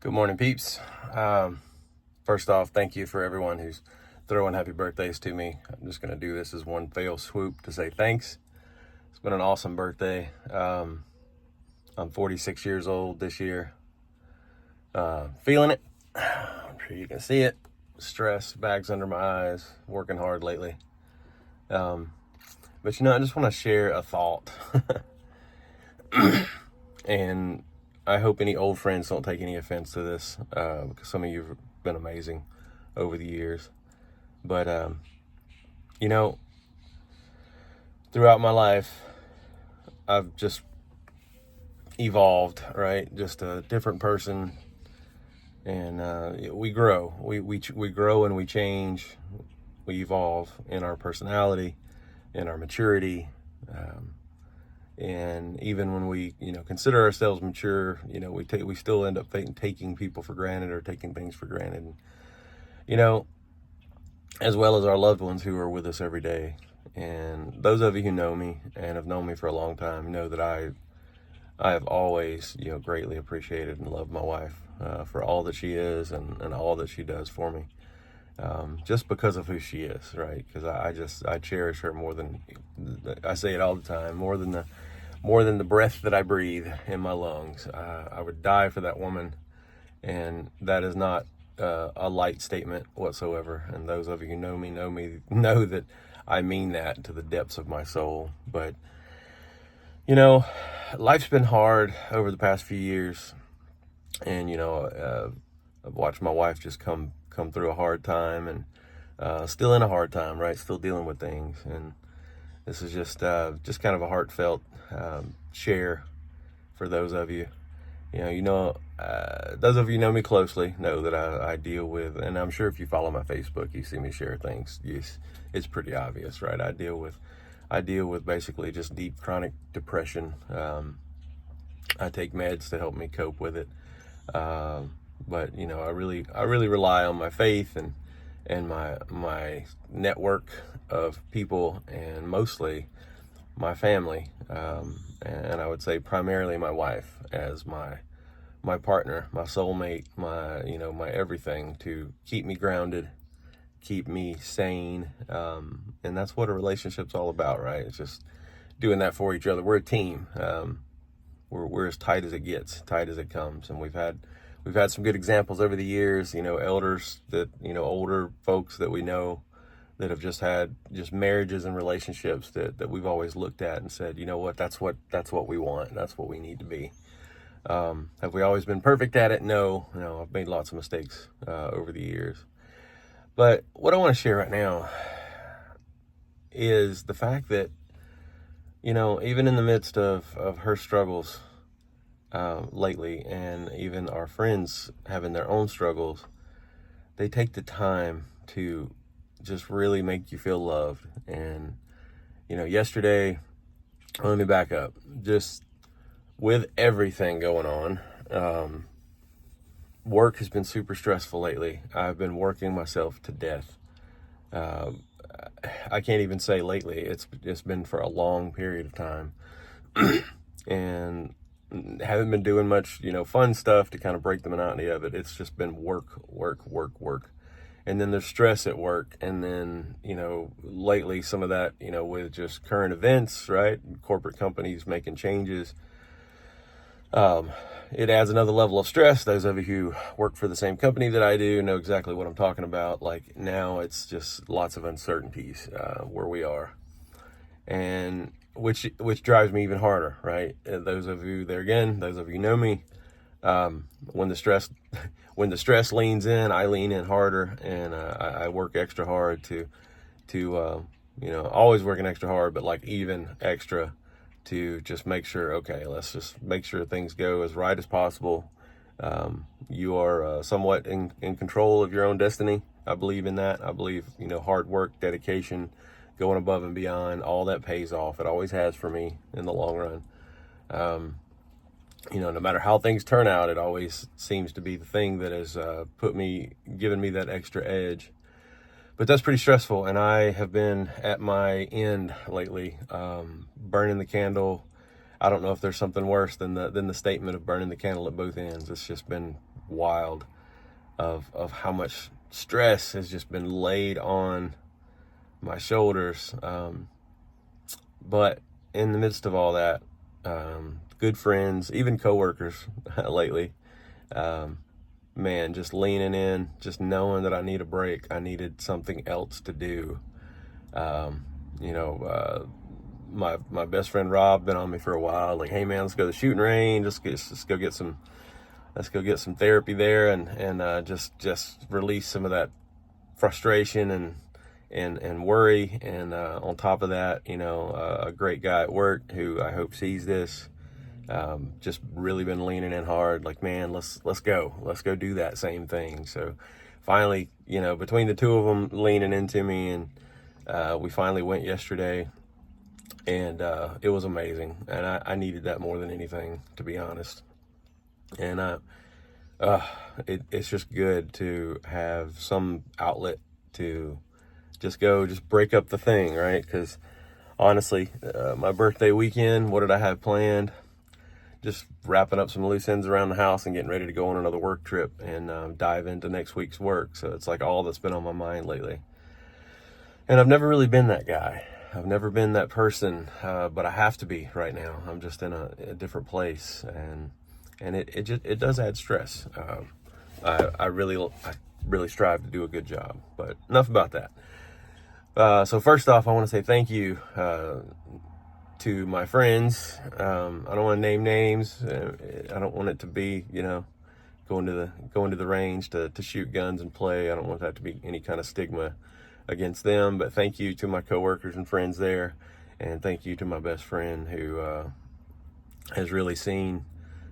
Good morning, peeps. First off, thank you for everyone who's throwing happy birthdays to me. I'm just going to do this as one fail swoop to say thanks. It's been an awesome birthday. I'm 46 years old this year. Feeling it. I'm sure you can see it. Stress, bags under my eyes, working hard lately. But I just want to share a thought. And I hope any old friends don't take any offense to this, because some of you have been amazing over the years. But, throughout my life, I've just evolved, right? Just a different person. And we grow. We grow and we change. We evolve in our personality, in our maturity. And even when we, consider ourselves mature, we still end up taking people for granted or taking things for granted. And, as well as our loved ones who are with us every day. And those of you who know me and have known me for a long time know that I have always, greatly appreciated and loved my wife for all that she is and all that she does for me. Just because of who she is, right? Because I cherish her more than, I say it all the time, more than the breath that I breathe in my lungs. I would die for that woman, and that is not a light statement whatsoever. And those of you who know me know that I mean that to the depths of my soul. But life's been hard over the past few years, and I've watched my wife just come through a hard time, and still in a hard time, right? Still dealing with things. And this is just kind of a heartfelt share for those of you. Those of you know me closely know that I deal with, and I'm sure if you follow my Facebook, you see me share things. Yes, it's pretty obvious, right? I deal with basically just deep chronic depression. I take meds to help me cope with it. But I really rely on my faith and my network of people, and mostly my family, and I would say primarily my wife as my partner, my soulmate, my everything, to keep me grounded, keep me sane, and that's what a relationship's all about, right? It's just doing that for each other. We're a team. We're as tight as it gets, tight as it comes, and we've had some good examples over the years. Elders that older folks that we know that have just had marriages and relationships that we've always looked at and said, that's what we want. That's what we need to be. Have we always been perfect at it? No. I've made lots of mistakes over the years. But what I want to share right now is the fact that, even in the midst of her struggles lately, and even our friends having their own struggles, they take the time to just really make you feel loved. And, yesterday, let me back up. Just with everything going on, work has been super stressful lately. I've been working myself to death. I can't even say lately. It's been for a long period of time. And haven't been doing much, fun stuff to kind of break the monotony of it. It's just been work. And then there's stress at work. And then, lately some of that, with just current events, right? Corporate companies making changes. It adds another level of stress. Those of you who work for the same company that I do know exactly what I'm talking about. Like, now it's just lots of uncertainties where we are, and which drives me even harder, right? Those of you know me, when the stress leans in, I lean in harder, and I work extra hard to always working extra hard, but like even extra, to just make sure, okay, let's just make sure things go as right as possible. You are somewhat in control of your own destiny. I believe in that. I believe, hard work, dedication, going above and beyond, all that pays off. It always has for me in the long run. No matter how things turn out, it always seems to be the thing that has given me that extra edge. But that's pretty stressful, and I have been at my end lately, burning the candle. I don't know if there's something worse than the statement of burning the candle at both ends. It's just been wild of how much stress has just been laid on my shoulders. But in the midst of all that, good friends, even coworkers lately, man, just leaning in, just knowing that I need a break. I needed something else to do. You know, my best friend Rob been on me for a while. Like, hey man, let's go to the shooting range. Let's go get some therapy there, and just release some of that frustration and worry. And on top of that, you know, a great guy at work who I hope sees this. Just really been leaning in hard, like, man, let's go do that same thing. So finally, you know, between the two of them leaning into me, and we finally went yesterday, and it was amazing. And I needed that more than anything, to be honest. And it's just good to have some outlet to just break up the thing, right? Because honestly, my birthday weekend, what did I have planned? Just wrapping up some loose ends around the house and getting ready to go on another work trip and dive into next week's work. So it's like all that's been on my mind lately. And I've never really been that guy. I've never been that person, but I have to be right now. I'm just in a different place, and it does add stress. I really strive to do a good job, but enough about that. So first off, I want to say thank you to my friends. I don't want to name names. I don't want it to be, you know, going to the range to shoot guns and play. I don't want that to be any kind of stigma against them. But thank you to my coworkers and friends there, and thank you to my best friend who has really seen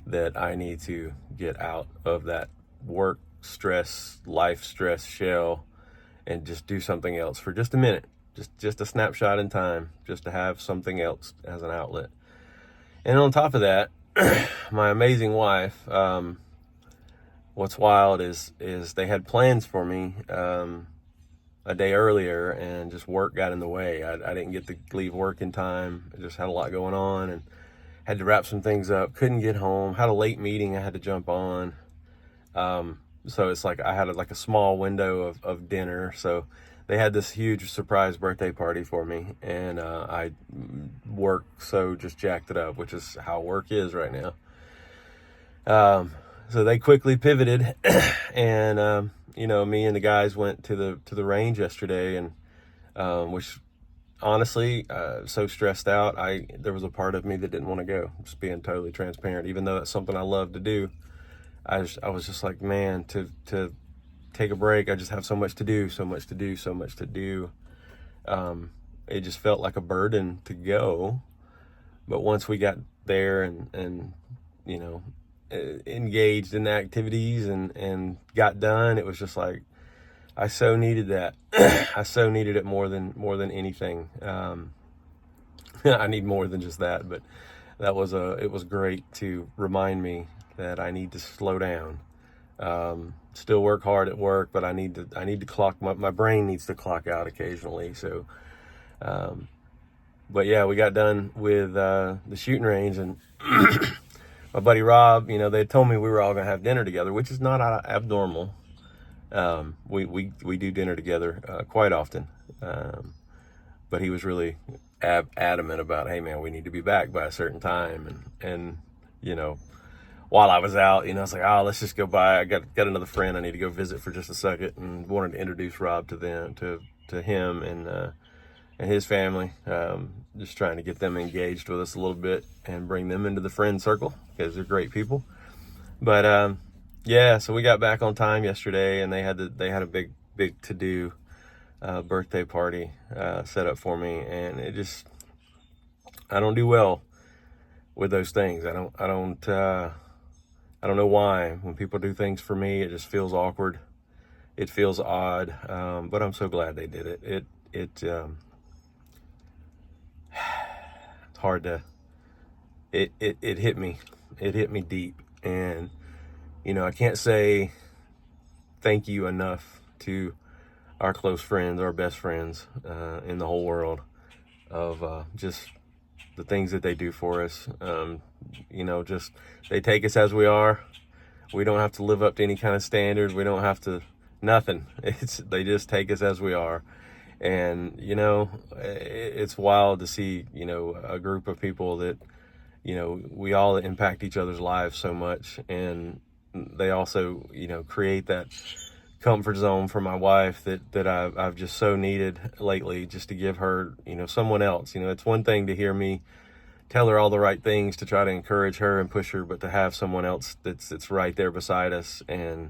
that I need to get out of that work stress, life stress shell, and just do something else for just a minute. Just a snapshot in time, just to have something else as an outlet. And on top of that, my amazing wife, what's wild is they had plans for me a day earlier, and just work got in the way. I didn't get to leave work in time. I just had a lot going on and had to wrap some things up. Couldn't get home. Had a late meeting I had to jump on. So it's like I had a small window of dinner. So they had this huge surprise birthday party for me, and I worked, so just jacked it up, which is how work is right now. So they quickly pivoted, and you know, me and the guys went to the range yesterday, and which honestly, so stressed out, there was a part of me that didn't want to go. Just being totally transparent, even though that's something I love to do. I was just like, man, to take a break. I just have so much to do. It just felt like a burden to go. But once we got there and you know, engaged in activities and got done, it was just like, I so needed that. I so needed it more than anything. I need more than just that, but it was great to remind me that I need to slow down. Still work hard at work, but I need to clock, my brain needs to clock out occasionally. So, but yeah, we got done with the shooting range, and my buddy Rob, you know, they told me we were all gonna have dinner together, which is not abnormal. We do dinner together quite often, but he was really adamant about, hey man, we need to be back by a certain time, and you know, while I was out, you know, I was like, oh, let's just go by. I got another friend I need to go visit for just a second, and wanted to introduce Rob to him and his family. Just trying to get them engaged with us a little bit and bring them into the friend circle, because they're great people. But yeah, so we got back on time yesterday, and they had a big to do birthday party set up for me, and I don't do well with those things. I don't know why. When people do things for me, it just feels awkward. It feels odd. But I'm so glad they did it. It's hard to. It hit me. It hit me deep, and you know, I can't say thank you enough to our close friends, our best friends in the whole world, of just the things that they do for us. You know, just they take us as we are. We don't have to live up to any kind of standards. We don't have to, nothing. They just take us as we are. And, it's wild to see, a group of people that, we all impact each other's lives so much. And they also, create that comfort zone for my wife that I've just so needed lately, just to give her, someone else. It's one thing to hear me tell her all the right things to try to encourage her and push her, but to have someone else that's right there beside us and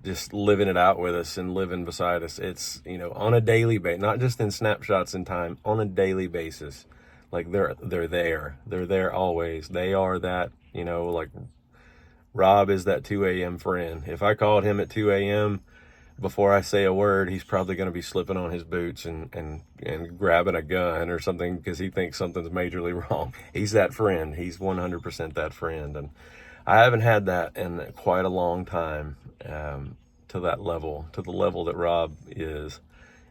just living it out with us and living beside us. It's, on a daily basis, not just in snapshots in time, on a daily basis. Like they're there always. They are that, like Rob is that 2 a.m. friend. If I called him at 2 a.m. before I say a word, he's probably going to be slipping on his boots and grabbing a gun or something because he thinks something's majorly wrong. He's that friend. He's 100% that friend. And I haven't had that in quite a long time, to that level, to the level that Rob is.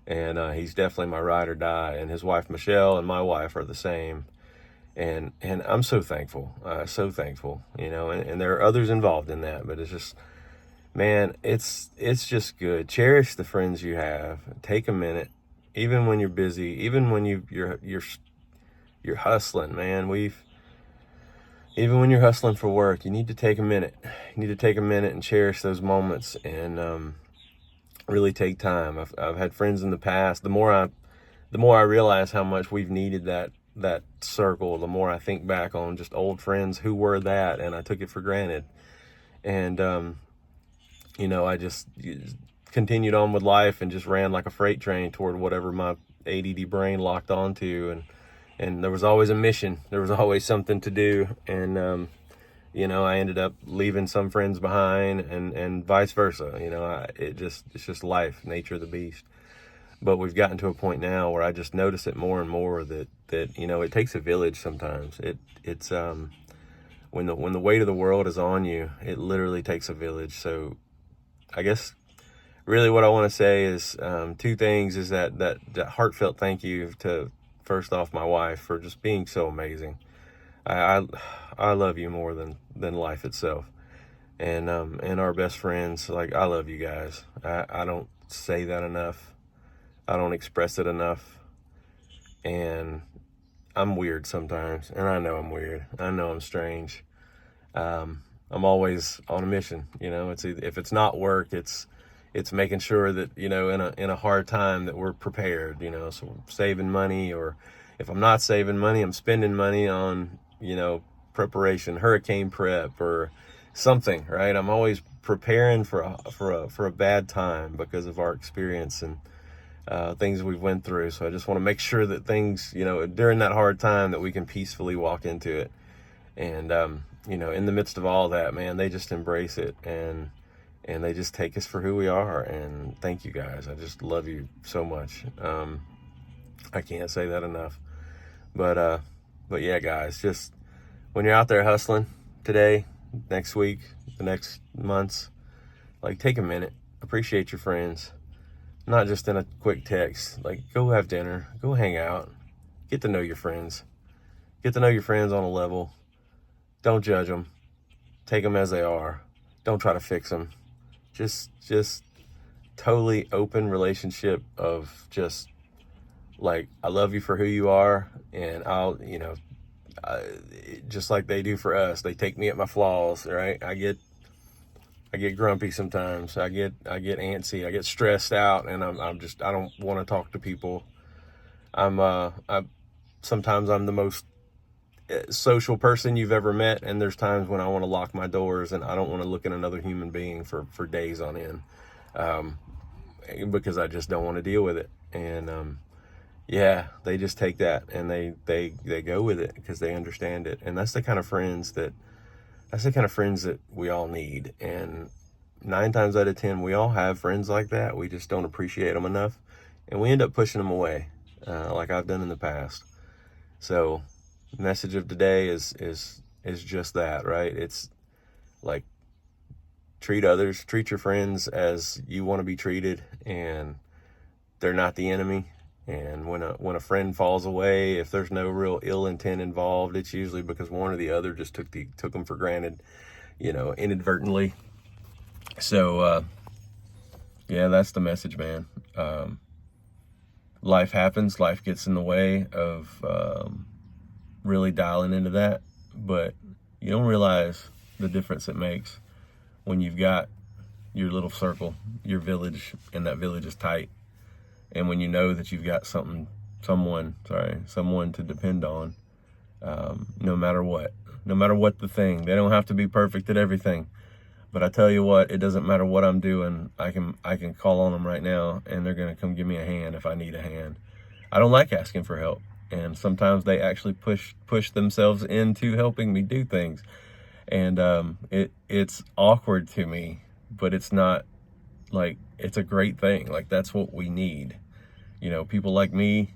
And he's definitely my ride or die. And his wife, Michelle, and my wife are the same. And I'm so thankful, and there are others involved in that, but it's just, man, it's just good. Cherish the friends you have. Take a minute, even when you're busy, even when you're hustling, man. Even when you're hustling for work, you need to take a minute. You need to take a minute and cherish those moments and really take time. I've had friends in the past. The more I realize how much we've needed that circle, the more I think back on just old friends who were that, and I took it for granted. And I just continued on with life and just ran like a freight train toward whatever my ADD brain locked onto, and there was always a mission. There was always something to do, and I ended up leaving some friends behind, and vice versa. It's just life, nature of the beast. But we've gotten to a point now where I just notice it more and more that it takes a village sometimes. It's when the weight of the world is on you, it literally takes a village. So I guess really what I want to say is two things: is that heartfelt thank you to, first off, my wife for just being so amazing. I love you more than life itself, and our best friends. Like, I love you guys. I don't say that enough. I don't express it enough. And I'm weird sometimes, and I know I'm weird. I know I'm strange. I'm always on a mission. If it's not work, it's making sure that, in a hard time, that we're prepared, so saving money, or if I'm not saving money, I'm spending money on, preparation, hurricane prep or something, right? I'm always preparing for a bad time because of our experience and things we've went through. So I just want to make sure that things, during that hard time, that we can peacefully walk into it. And, in the midst of all that, man, they just embrace it and they just take us for who we are. And thank you guys. I just love you so much. I can't say that enough. But yeah, guys, just when you're out there hustling today, next week, the next months, like, take a minute, appreciate your friends. Not just in a quick text. Like, go have dinner, go hang out, get to know your friends. Get to know your friends on a level. Don't judge them. Take them as they are. Don't try to fix them. Just totally open relationship of just, like, I love you for who you are, and I'll, just like they do for us. They take me at my flaws, right? I get grumpy sometimes. I get antsy. I get stressed out, and I don't want to talk to people. Sometimes I'm the most social person you've ever met, and there's times when I want to lock my doors and I don't want to look at another human being for days on end, because I just don't want to deal with it. And yeah, they just take that and they go with it because they understand it, and that's the kind of friends that we all need. And 9 times out of 10, we all have friends like that. We just don't appreciate them enough, and we end up pushing them away, like I've done in the past. So the message of today is just that, right? It's like, treat your friends as you want to be treated, and they're not the enemy. And when a friend falls away, if there's no real ill intent involved, it's usually because one or the other just took them for granted. inadvertently. So, yeah, that's the message, man. Life happens. Life gets in the way of really dialing into that. But you don't realize the difference it makes when you've got your little circle, your village, and that village is tight. And when you know that you've got someone to depend on, no matter what the thing. They don't have to be perfect at everything. But I tell you what, it doesn't matter what I'm doing. I can call on them right now, and they're going to come give me a hand if I need a hand. I don't like asking for help, and sometimes they actually push themselves into helping me do things, and it's awkward to me, but it's not like, it's a great thing. Like, that's what we need. People like me,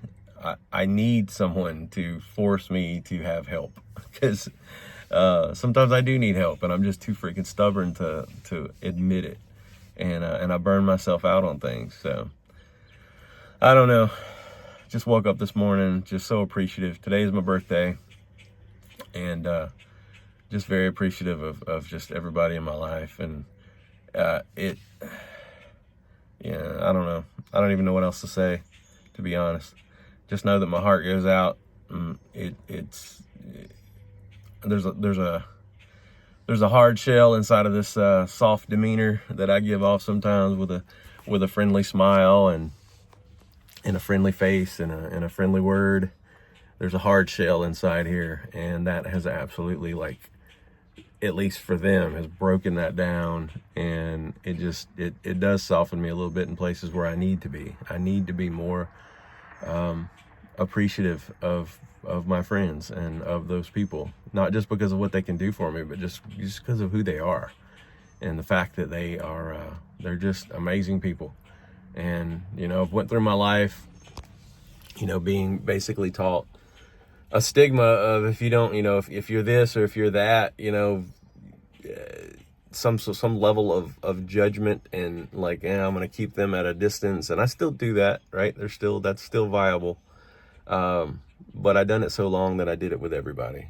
I need someone to force me to have help, because sometimes I do need help, and I'm just too freaking stubborn to admit it, and I burn myself out on things. So I don't know. Just woke up this morning, just so appreciative. Today is my birthday, and just very appreciative of just everybody in my life. And I don't know. I don't even know what else to say, to be honest. Just know that my heart goes out. There's a hard shell inside of this soft demeanor that I give off sometimes with a friendly smile and a friendly face and a friendly word. There's a hard shell inside here, and that has absolutely, like, at least for them, has broken that down, and it does soften me a little bit in places where I need to be. I need to be more appreciative of my friends and of those people, not just because of what they can do for me, but just because of who they are, and the fact that they're just amazing people. And I've went through my life being basically taught a stigma of, if you don't, if you're this or if you're that, some level of judgment, and like, I'm going to keep them at a distance. And I still do that, right? That's still viable. But I done it so long that I did it with everybody.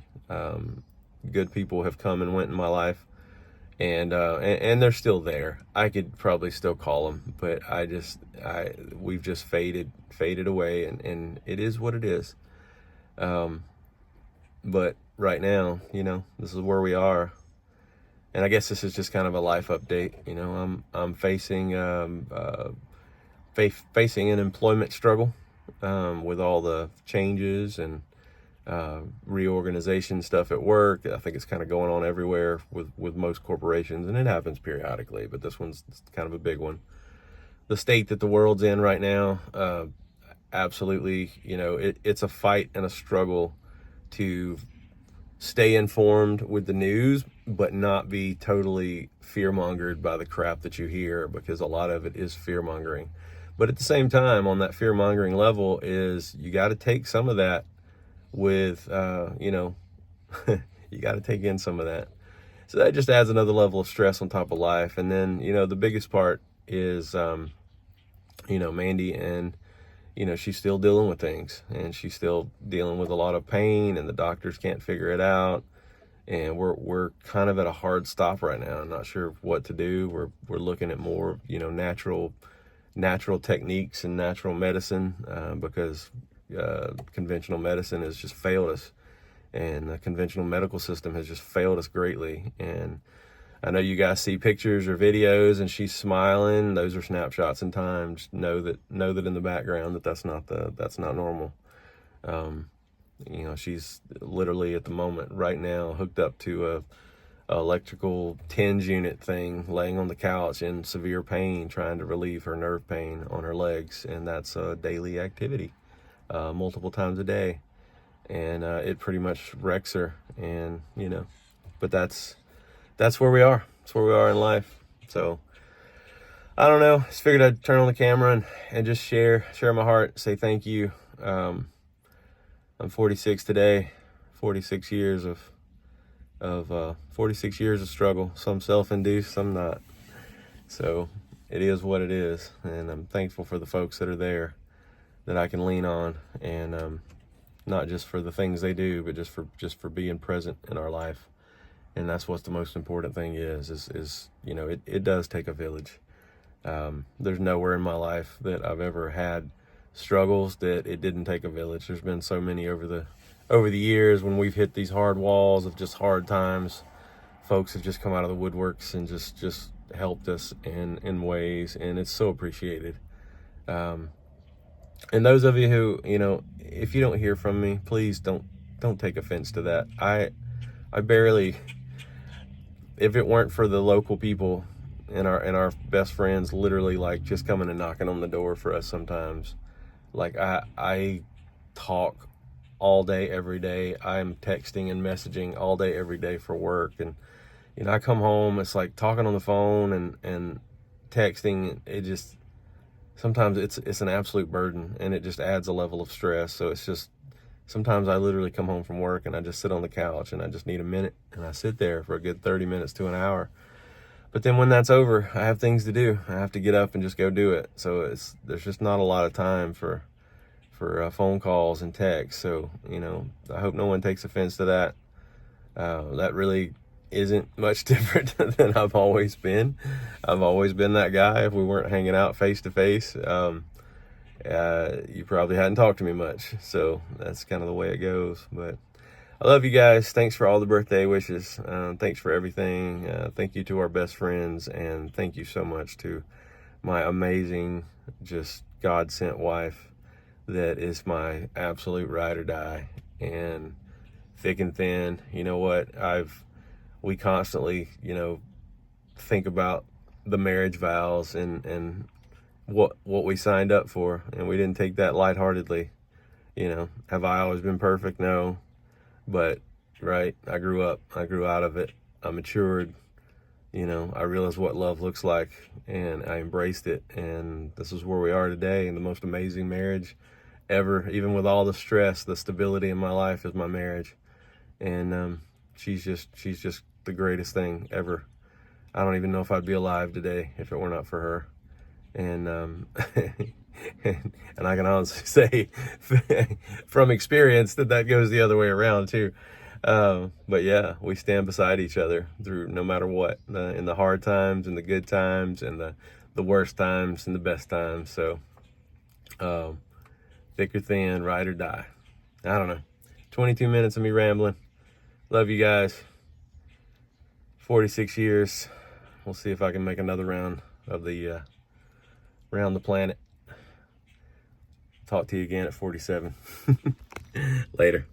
Good people have come and went in my life, and they're still there. I could probably still call them, but we've just faded away, and it is what it is. But right now, this is where we are. And I guess this is just kind of a life update. I'm facing an employment struggle, with all the changes and reorganization stuff at work. I think it's kind of going on everywhere with most corporations, and it happens periodically, but this one's kind of a big one. The state that the world's in right now, absolutely, it's a fight and a struggle to stay informed with the news, but not be totally fear-mongered by the crap that you hear, because a lot of it is fear-mongering. But at the same time, on that fear-mongering level, is you got to take some of that with, you got to take in some of that. So that just adds another level of stress on top of life. And then, the biggest part is, Mandy, and, she's still dealing with things, and she's still dealing with a lot of pain, and the doctors can't figure it out. And we're kind of at a hard stop right now. I'm not sure what to do. We're looking at more, natural techniques and natural medicine, because conventional medicine has just failed us, and the conventional medical system has just failed us greatly. And I know you guys see pictures or videos, and she's smiling. Those are snapshots in time. Just know that in the background that's not normal. She's literally at the moment right now hooked up to a electrical TENS unit thing, laying on the couch in severe pain, trying to relieve her nerve pain on her legs. And that's a daily activity, multiple times a day. And it pretty much wrecks her. And, but that's where we are. That's where we are in life. So I don't know. Just figured I'd turn on the camera and just share my heart, say thank you. I'm 46 today, 46 years of 46 years of struggle, some self-induced, some not. So it is what it is, and I'm thankful for the folks that are there that I can lean on, and not just for the things they do, but just for being present in our life. And that's what's the most important thing is you know, it does take a village. There's nowhere in my life that I've ever had struggles that it didn't take a village. There's been so many over the years when we've hit these hard walls of just hard times. Folks have just come out of the woodworks and just helped us in ways, and it's so appreciated. And those of you who, you know, if you don't hear from me, please don't take offense to that. I barely, if it weren't for the local people and our best friends literally like just coming and knocking on the door for us sometimes, like I talk all day every day. I'm texting and messaging all day every day for work, and you know, I come home, it's like talking on the phone and texting. It just, sometimes it's an absolute burden, and it just adds a level of stress. So it's just, sometimes I literally come home from work and I just sit on the couch and I just need a minute, and I sit there for a good 30 minutes to an hour. But then when that's over, I have things to do. I have to get up and just go do it. So there's just not a lot of time for phone calls and texts. So, you know, I hope no one takes offense to that. That really isn't much different than I've always been. I've always been that guy. If we weren't hanging out face to face, you probably hadn't talked to me much. So that's kind of the way it goes. But I love you guys. Thanks for all the birthday wishes. Thanks for everything. Thank you to our best friends, and thank you so much to my amazing, just God-sent wife that is my absolute ride or die. And thick and thin, you know what, we constantly, you know, think about the marriage vows and what we signed up for, and we didn't take that lightheartedly. You know, have I always been perfect? No. But, right, I grew up, I grew out of it, I matured, you know, I realized what love looks like, and I embraced it, and this is where we are today, and the most amazing marriage ever. Even with all the stress, the stability in my life is my marriage, and she's just the greatest thing ever. I don't even know if I'd be alive today if it were not for her, and and I can honestly say from experience that goes the other way around too. But yeah, we stand beside each other through no matter what, in the hard times and the good times and the worst times and the best times. So thick or thin, ride or die. I don't know. 22 minutes of me rambling. Love you guys. 46 years. We'll see if I can make another round of the around the planet. Talk to you again at 47. Later.